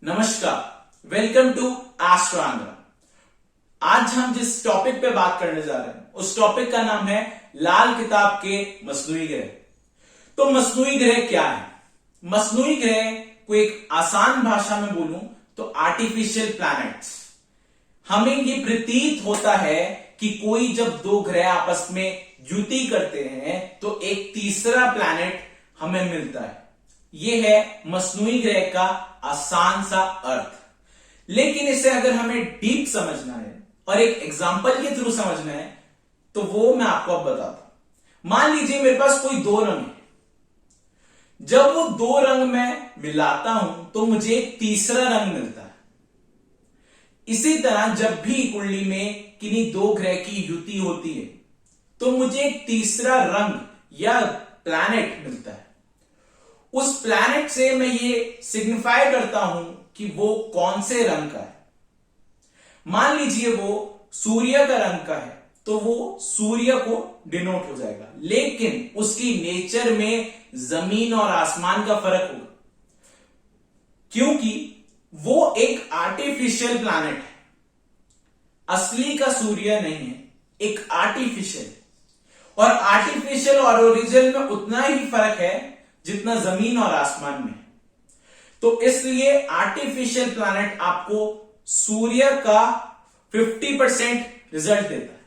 नमस्कार, welcome to astro Andhra. आज हम जिस टॉपिक पे बात करने जा रहे हैं उस टॉपिक का नाम है लाल किताब के मसनूई ग्रह। तो मसनूई ग्रह क्या है? मसनूई ग्रह को एक आसान भाषा में बोलूं तो आर्टिफिशियल प्लैनेट्स। हमें ये प्रतीत होता है कि कोई जब दो ग्रह आपस में युति करते हैं तो एक तीसरा प्लैनेट हमें मिलता है। यह है मसनूई ग्रह का आसान सा अर्थ। लेकिन इसे अगर हमें डीप समझना है और एक एग्जांपल के थ्रू समझना है तो वो मैं आपको अब बताता हूं। मान लीजिए मेरे पास कोई दो रंग है। जब वो दो रंग मैं मिलाता हूं तो मुझे एक तीसरा रंग मिलता है। इसी तरह जब भी कुंडली में किन्हीं दो ग्रह की युति होती है तो मुझे एक तीसरा रंग या प्लैनेट मिलता है। उस प्लैनेट से मैं ये सिग्निफाई करता हूं कि वो कौन से रंग का है। मान लीजिए वो सूर्य का रंग का है तो वो सूर्य को डिनोट हो जाएगा, लेकिन उसकी नेचर में जमीन और आसमान का फर्क होगा, क्योंकि वो एक आर्टिफिशियल प्लैनेट है। असली का सूर्य नहीं है, एक आर्टिफिशियल। और आर्टिफिशियल और ओरिजिनल में उतना ही फर्क है जितना जमीन और आसमान में। तो इसलिए आर्टिफिशियल प्लैनेट आपको सूर्य का 50% रिजल्ट देता है,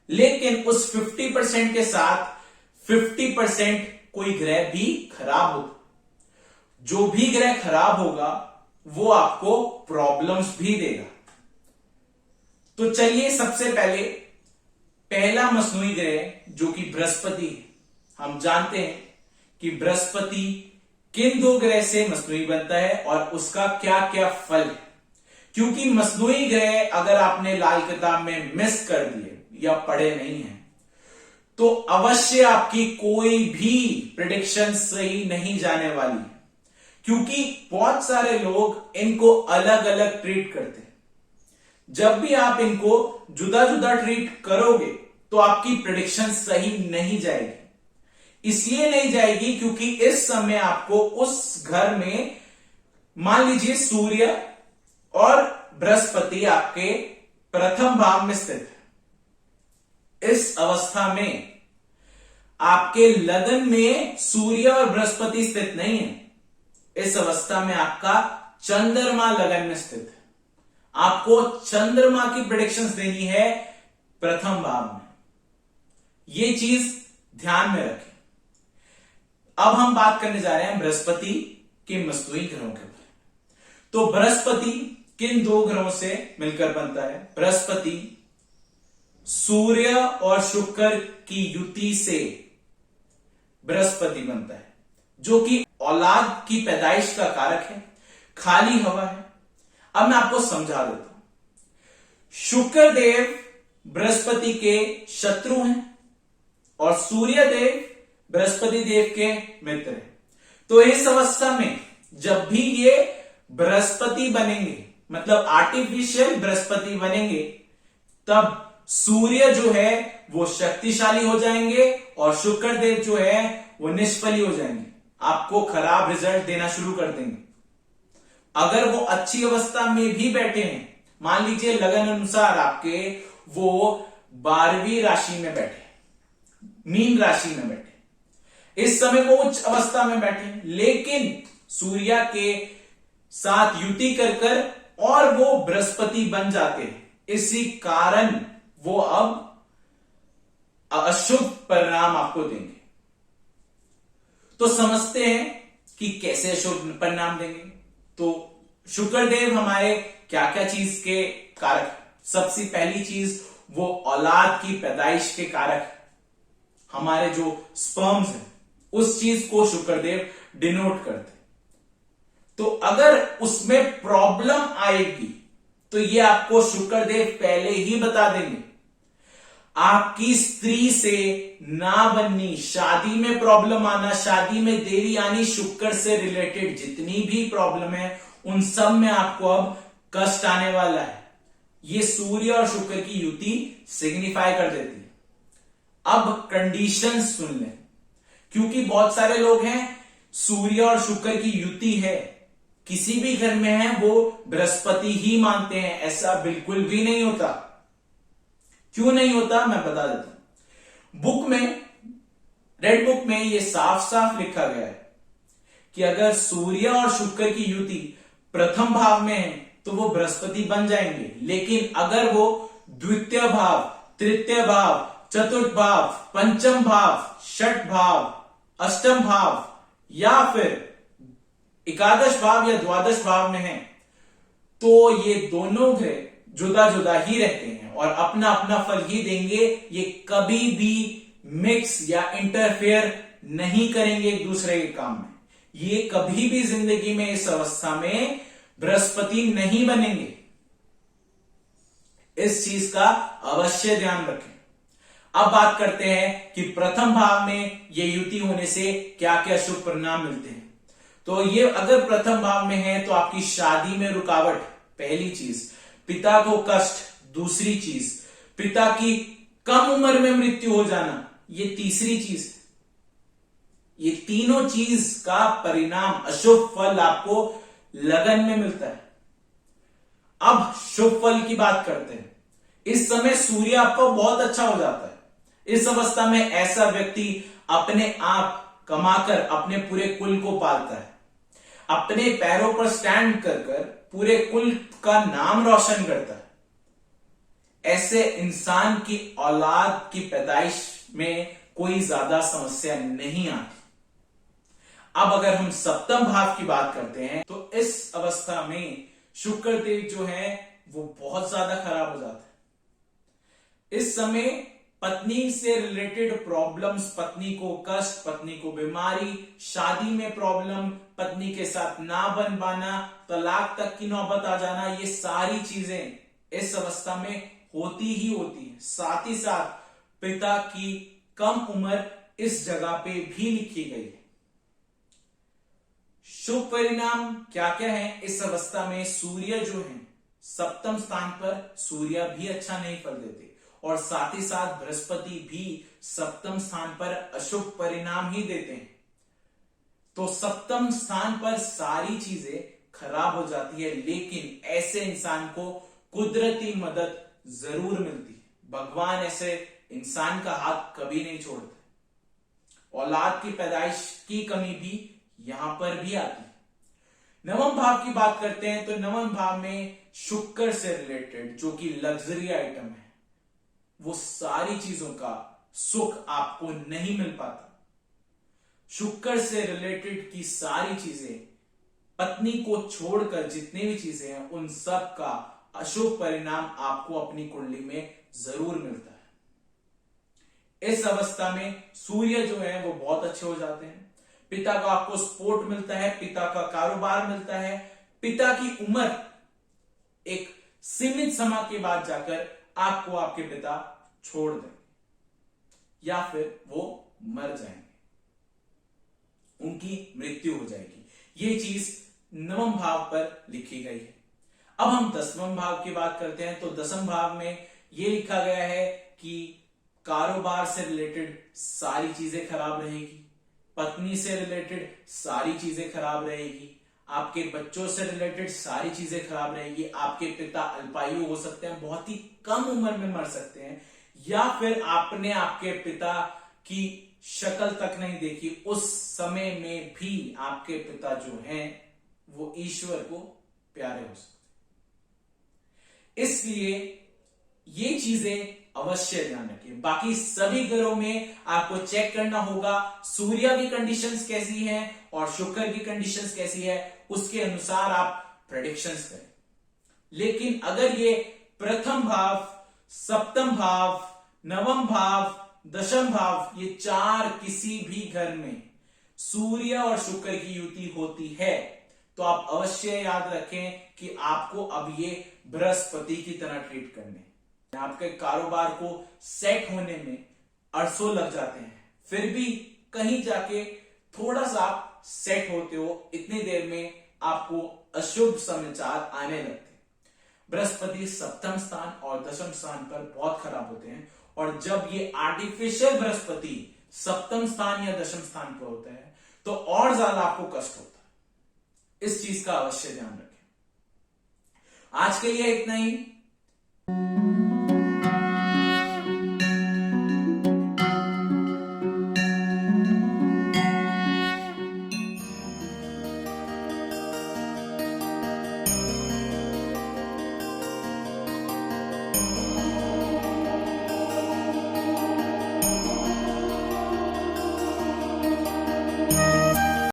लेकिन उस 50% के साथ 50% कोई ग्रह भी खराब होगा। जो भी ग्रह खराब होगा वो आपको प्रॉब्लम्स भी देगा। तो चलिए सबसे पहले पहला मसनूई ग्रह जो कि बृहस्पति है। हम जानते हैं कि बृहस्पति किन दो ग्रह से मसनूई बनता है और उसका क्या क्या फल है। क्योंकि मसनूई ग्रह अगर आपने लाल किताब में मिस कर दिए या पढ़े नहीं है तो अवश्य आपकी कोई भी प्रेडिक्शन सही नहीं जाने वाली है, क्योंकि बहुत सारे लोग इनको अलग अलग ट्रीट करते हैं। जब भी आप इनको जुदा जुदा ट्रीट करोगे तो आपकी प्रेडिक्शन सही नहीं जाएगी। इसलिए नहीं जाएगी क्योंकि इस समय आपको उस घर में मान लीजिए सूर्य और बृहस्पति आपके प्रथम भाव में स्थित है। इस अवस्था में आपके लगन में सूर्य और बृहस्पति स्थित नहीं है। इस अवस्था में आपका चंद्रमा लगन में स्थित है। आपको चंद्रमा की प्रेडिक्शंस देनी है प्रथम भाव में। ये चीज ध्यान में रखें। अब हम बात करने जा रहे हैं बृहस्पति के मसनूई ग्रहों के बारे में। तो बृहस्पति किन दो ग्रहों से मिलकर बनता है? बृहस्पति सूर्य और शुक्र की युति से बृहस्पति बनता है, जो कि औलाद की पैदाइश का कारक है, खाली हवा है। अब मैं आपको समझा देता हूं। शुक्र देव बृहस्पति के शत्रु हैं और सूर्य देव बृहस्पति देव के मित्र हैं। तो इस अवस्था में जब भी ये बृहस्पति बनेंगे, मतलब आर्टिफिशियल बृहस्पति बनेंगे, तब सूर्य जो है वो शक्तिशाली हो जाएंगे और शुक्र देव जो है वो निष्फली हो जाएंगे, आपको खराब रिजल्ट देना शुरू कर देंगे। अगर वो अच्छी अवस्था में भी बैठे हैं, मान लीजिए लगन अनुसार आपके वो 12वीं राशि में बैठे, मीन राशि में बैठे, इस समय वो उच्च अवस्था में बैठे, लेकिन सूर्य के साथ युति कर और वो बृहस्पति बन जाते हैं। इसी कारण वो अब अशुभ परिणाम आपको देंगे। तो समझते हैं कि कैसे अशुभ परिणाम देंगे। तो शुक्रदेव हमारे क्या क्या चीज के कारक? सबसे पहली चीज वो औलाद की पैदाइश के कारक। हमारे जो स्पर्म्स है उस चीज को शुक्रदेव डिनोट करते। तो अगर उसमें प्रॉब्लम आएगी तो ये आपको शुक्रदेव पहले ही बता देंगे। आपकी स्त्री से ना बननी, शादी में प्रॉब्लम आना, शादी में देरी आनी, शुक्र से रिलेटेड जितनी भी प्रॉब्लम है उन सब में आपको अब कष्ट आने वाला है। ये सूर्य और शुक्र की युति सिग्निफाई कर देती है। अब कंडीशन सुन लें, क्योंकि बहुत सारे लोग हैं सूर्य और शुक्र की युति है किसी भी घर में है वो बृहस्पति ही मानते हैं, ऐसा बिल्कुल भी नहीं होता। क्यों नहीं होता मैं बता देता हूं। बुक में, रेड बुक में ये साफ साफ लिखा गया है कि अगर सूर्य और शुक्र की युति प्रथम भाव में है तो वो बृहस्पति बन जाएंगे, लेकिन अगर वो द्वितीय भाव, तृतीय भाव, चतुर्थ भाव, पंचम भाव, षठ भाव, अष्टम भाव या फिर एकादश भाव या द्वादश भाव में है तो ये दोनों ग्रह जुदा जुदा ही रहते हैं और अपना अपना फल ही देंगे। ये कभी भी मिक्स या इंटरफेयर नहीं करेंगे एक दूसरे के काम में। ये कभी भी जिंदगी में इस अवस्था में बृहस्पति नहीं बनेंगे। इस चीज का अवश्य ध्यान रखें। अब बात करते हैं कि प्रथम भाव में ये युति होने से क्या क्या शुभ परिणाम मिलते हैं। तो ये अगर प्रथम भाव में है तो आपकी शादी में रुकावट, पहली चीज। पिता को कष्ट, दूसरी चीज। पिता की कम उम्र में मृत्यु हो जाना, ये तीसरी चीज। ये तीनों चीज का परिणाम, अशुभ फल आपको लगन में मिलता है। अब शुभ फल की बात करते हैं। इस समय सूर्य आपका बहुत अच्छा हो जाता है। इस अवस्था में ऐसा व्यक्ति अपने आप कमाकर अपने पूरे कुल को पालता है, अपने पैरों पर स्टैंड कर कर पूरे कुल का नाम रोशन करता है। ऐसे इंसान की औलाद की पैदाइश में कोई ज्यादा समस्या नहीं आती। अब अगर हम सप्तम भाव की बात करते हैं तो इस अवस्था में शुक्र देव जो है वो बहुत ज्यादा खराब हो जाता है। इस समय पत्नी से रिलेटेड प्रॉब्लम्स, पत्नी को कष्ट, पत्नी को बीमारी, शादी में प्रॉब्लम, पत्नी के साथ ना बन पाना, तलाक तक की नौबत आ जाना, ये सारी चीजें इस अवस्था में होती ही होती है। साथ ही साथ पिता की कम उम्र इस जगह पे भी लिखी गई है। शुभ परिणाम क्या क्या है इस अवस्था में? सूर्य जो है सप्तम स्थान पर, सूर्य भी अच्छा नहीं फल देते और साथ ही साथ बृहस्पति भी सप्तम स्थान पर अशुभ परिणाम ही देते हैं। तो सप्तम स्थान पर सारी चीजें खराब हो जाती है, लेकिन ऐसे इंसान को कुदरती मदद जरूर मिलती है। भगवान ऐसे इंसान का हाथ कभी नहीं छोड़ते। औलाद की पैदाइश की कमी भी यहां पर भी आती है। नवम भाव की बात करते हैं तो नवम भाव में शुक्र से रिलेटेड जो कि लग्जरी आइटम है, वो सारी चीजों का सुख आपको नहीं मिल पाता। शुक्र से रिलेटेड की सारी चीजें, पत्नी को छोड़कर जितनी भी चीजें हैं उन सब का अशुभ परिणाम आपको अपनी कुंडली में जरूर मिलता है। इस अवस्था में सूर्य जो है वो बहुत अच्छे हो जाते हैं। पिता का आपको सपोर्ट मिलता है, पिता का कारोबार मिलता है, पिता की उम्र एक सीमित समय के बाद जाकर आपको आपके पिता छोड़ देंगे या फिर वो मर जाएंगे, उनकी मृत्यु हो जाएगी। ये चीज नवम भाव पर लिखी गई है। अब हम दसवां भाव की बात करते हैं तो दसम भाव में ये लिखा गया है कि कारोबार से रिलेटेड सारी चीजें खराब रहेगी, पत्नी से रिलेटेड सारी चीजें खराब रहेगी, आपके बच्चों से रिलेटेड सारी चीजें खराब रहेगी। आपके पिता अल्पायु हो सकते हैं, बहुत ही कम उम्र में मर सकते हैं, या फिर आपने आपके पिता की शक्ल तक नहीं देखी, उस समय में भी आपके पिता जो हैं वो ईश्वर को प्यारे हो सकते हैं। इसलिए ये चीजें अवश्य ध्यान रखिए। बाकी सभी ग्रहों में आपको चेक करना होगा सूर्य की कंडीशंस कैसी हैं और शुक्र की कंडीशंस कैसी है, उसके अनुसार आप प्रेडिक्शंस करें। लेकिन अगर ये प्रथम भाव, सप्तम भाव, नवम भाव, दशम भाव, ये चार किसी भी घर में सूर्य और शुक्र की युति होती है तो आप अवश्य याद रखें कि आपको अब ये बृहस्पति की तरह ट्रीट करने। आपके कारोबार को सेट होने में अरसों लग जाते हैं, फिर भी कहीं जाके थोड़ा सा आप सेट होते हो, इतनी देर में आपको अशुभ समाचार आने लगते हैं। बृहस्पति सप्तम स्थान और दशम स्थान पर बहुत खराब होते हैं और जब ये आर्टिफिशियल बृहस्पति सप्तम स्थान या दशम स्थान पर होता है तो और ज्यादा आपको कष्ट होता है। इस चीज का अवश्य ध्यान रखें। आज के लिए इतना ही।